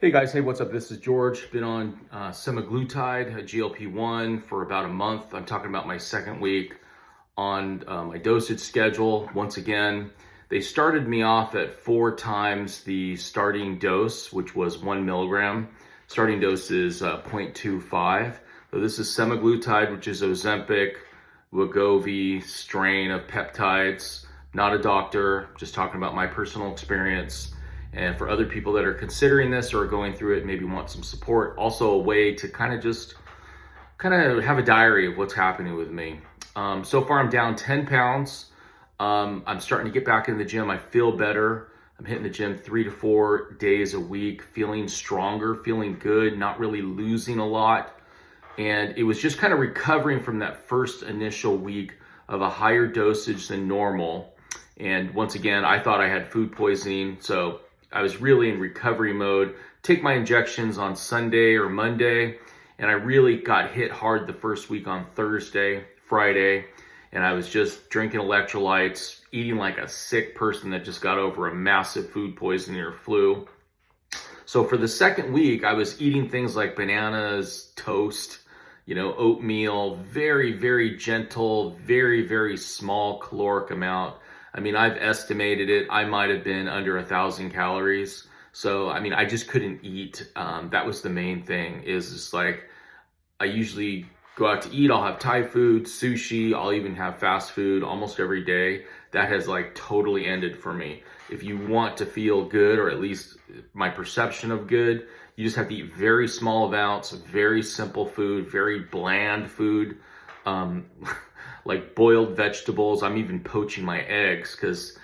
Hey guys, hey, what's up? This is George. Been on Semaglutide, a GLP-1 for about a month. I'm talking about my second week on my dosage schedule. Once again, they started me off at 4 times the starting dose, which was 1 milligram. Starting dose is 0.25. So this is semaglutide, which is Ozempic, Wegovy strain of peptides. Not a doctor, just talking about my personal experience. And for other people that are considering this or are going through it, maybe want some support. Also a way to kind of have a diary of what's happening with me. So far I'm down 10 pounds. I'm starting to get back in the gym. I feel better. I'm hitting the gym 3 to 4 days a week, feeling stronger, feeling good, not really losing a lot. And it was just kind of recovering from that first initial week of a higher dosage than normal. And once again, I thought I had food poisoning. So I was really in recovery mode. Take my injections on Sunday or Monday, and I really got hit hard the first week on Thursday, Friday, and I was just drinking electrolytes, eating like a sick person that just got over a massive food poisoning or flu. So for the second week, I was eating things like bananas, toast, oatmeal, very, very gentle, very, very small caloric amount. I mean, I've estimated it. I might have been under 1,000 calories. So, I mean, I just couldn't eat. That was the main thing is just like, I usually go out to eat. I'll have Thai food, sushi. I'll even have fast food almost every day. That has like totally ended for me. If you want to feel good, or at least my perception of good, you just have to eat very small amounts, very simple food, very bland food. Like boiled vegetables. I'm even poaching my eggs because,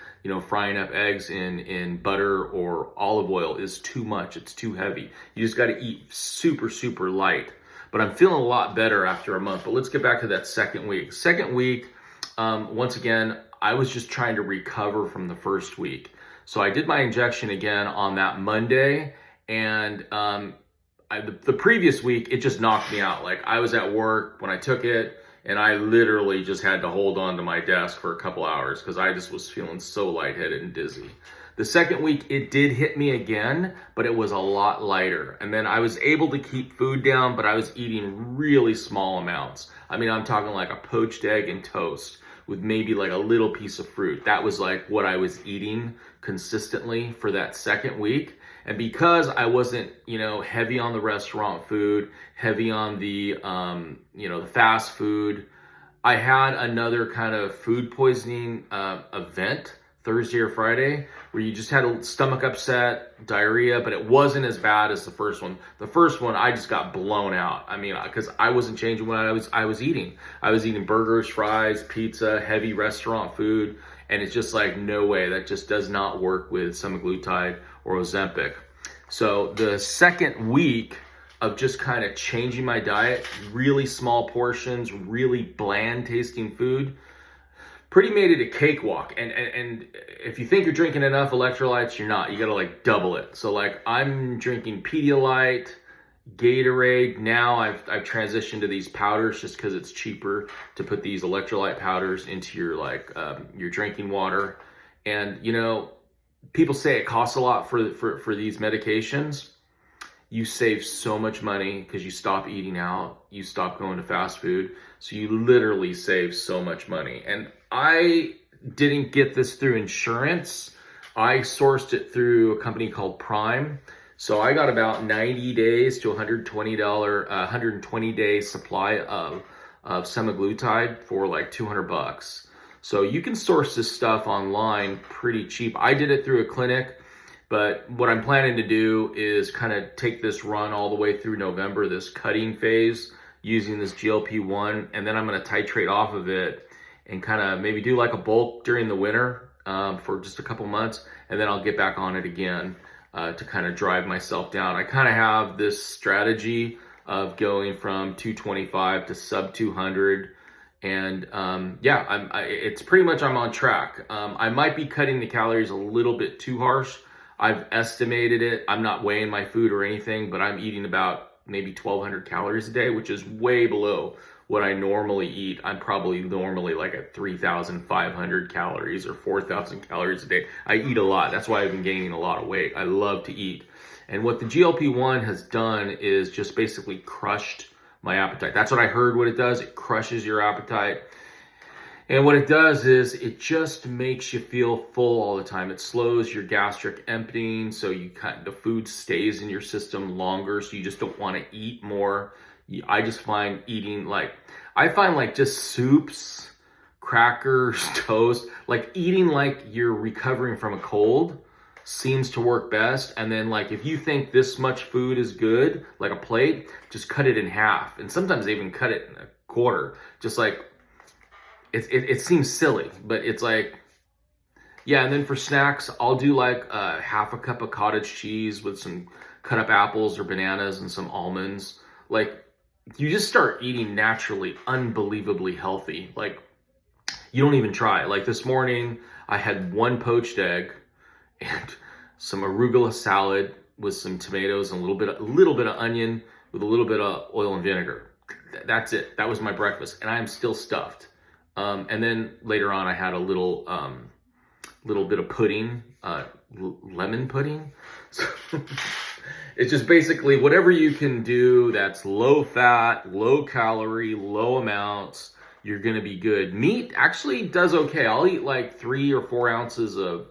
frying up eggs in butter or olive oil is too much. It's too heavy. You just got to eat super, super light. But I'm feeling a lot better after a month. But let's get back to that second week. Second week, once again, I was just trying to recover from the first week. So I did my injection again on that Monday. And the previous week, it just knocked me out. Like I was at work when I took it. And I literally just had to hold on to my desk for a couple hours because I just was feeling so lightheaded and dizzy. The second week, it did hit me again, but it was a lot lighter. And then I was able to keep food down, but I was eating really small amounts. I mean, I'm talking like a poached egg and toast with maybe like a little piece of fruit. That was like what I was eating consistently for that second week. And because I wasn't, heavy on the restaurant food, heavy on the, the fast food, I had another kind of food poisoning event Thursday or Friday where you just had a stomach upset, diarrhea, but it wasn't as bad as the first one. The first one, I just got blown out. I mean, because I wasn't changing what I was eating. I was eating burgers, fries, pizza, heavy restaurant food. And it's just like, no way, that just does not work with semaglutide or Ozempic. So the second week of just kind of changing my diet, really small portions, really bland tasting food, pretty made it a cakewalk. And if you think you're drinking enough electrolytes, you're not. You gotta like double it. So like I'm drinking Pedialyte, Gatorade. Now I've transitioned to these powders just because it's cheaper to put these electrolyte powders into your drinking water. And people say it costs a lot for these medications. You save so much money because you stop eating out, you stop going to fast food. So you literally save so much money. And I didn't get this through insurance. I sourced it through a company called Prime. So I got about 90 days to $120 day supply of semaglutide for like $200. So you can source this stuff online pretty cheap. I did it through a clinic, but what I'm planning to do is kind of take this run all the way through November, this cutting phase, using this GLP-1, and then I'm going to titrate off of it and kind of maybe do like a bulk during the winter for just a couple months, and then I'll get back on it again to kind of drive myself down. I kind of have this strategy of going from 225 to sub 200. And it's pretty much I'm on track. I might be cutting the calories a little bit too harsh. I've estimated it. I'm not weighing my food or anything, but I'm eating about maybe 1,200 calories a day, which is way below what I normally eat. I'm probably normally like at 3,500 calories or 4,000 calories a day. I eat a lot. That's why I've been gaining a lot of weight. I love to eat. And what the GLP-1 has done is just basically crushed my appetite. That's what I heard what it does. It crushes your appetite. And what it does is it just makes you feel full all the time. It slows your gastric emptying, so the food stays in your system longer, so you just don't want to eat more. I just find eating just soups, crackers, toast, like eating like you're recovering from a cold seems to work best. And then like if you think this much food is good, like a plate, just cut it in half. And sometimes they even cut it in a quarter. Just like it seems silly, but it's like, yeah. And then for snacks, I'll do like half a cup of cottage cheese with some cut up apples or bananas and some almonds. Like you just start eating naturally, unbelievably healthy. Like you don't even try. Like this morning, I had one poached egg and some arugula salad with some tomatoes and a little bit of onion with a little bit of oil and vinegar. That's it. That was my breakfast, and I am still stuffed. And then later on, I had a little bit of pudding, lemon pudding. So it's just basically whatever you can do that's low fat, low calorie, low amounts, you're going to be good. Meat actually does okay. I'll eat like 3 or 4 ounces of,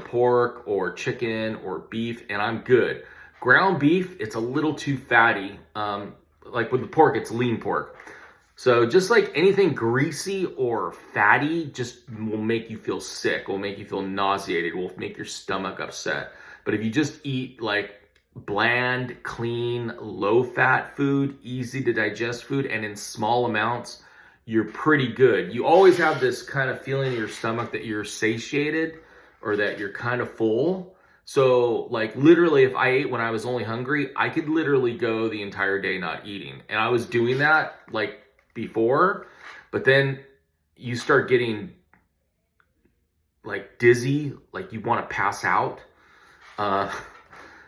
pork or chicken or beef, and I'm good. Ground beef, it's a little too fatty. Like with the pork, it's lean pork. So just like anything greasy or fatty just will make you feel sick, will make you feel nauseated, will make your stomach upset. But if you just eat like bland, clean, low-fat food, easy to digest food, and in small amounts, you're pretty good. You always have this kind of feeling in your stomach that you're satiated or that you're kind of full. So like literally if I ate when I was only hungry, I could literally go the entire day not eating. And I was doing that like before, but then you start getting like dizzy, like you want to pass out.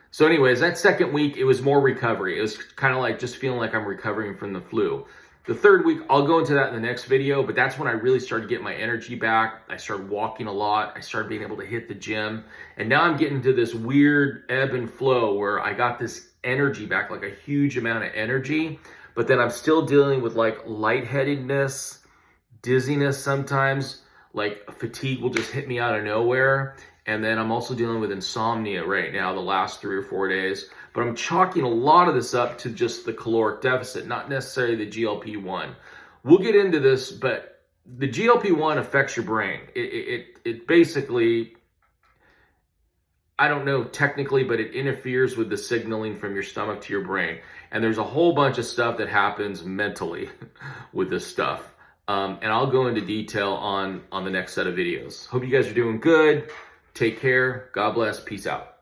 So anyways, that second week, it was more recovery. It was kind of like just feeling like I'm recovering from the flu. The third week, I'll go into that in the next video, but that's when I really started to get my energy back. I started walking a lot. I started being able to hit the gym. And now I'm getting to this weird ebb and flow where I got this energy back, like a huge amount of energy. But then I'm still dealing with like lightheadedness, dizziness sometimes, like fatigue will just hit me out of nowhere. And then I'm also dealing with insomnia right now, the last 3 or 4 days. But I'm chalking a lot of this up to just the caloric deficit, not necessarily the GLP-1. We'll get into this, but the GLP-1 affects your brain. It basically, I don't know technically, but it interferes with the signaling from your stomach to your brain. And there's a whole bunch of stuff that happens mentally with this stuff. And I'll go into detail on the next set of videos. Hope you guys are doing good. Take care. God bless. Peace out.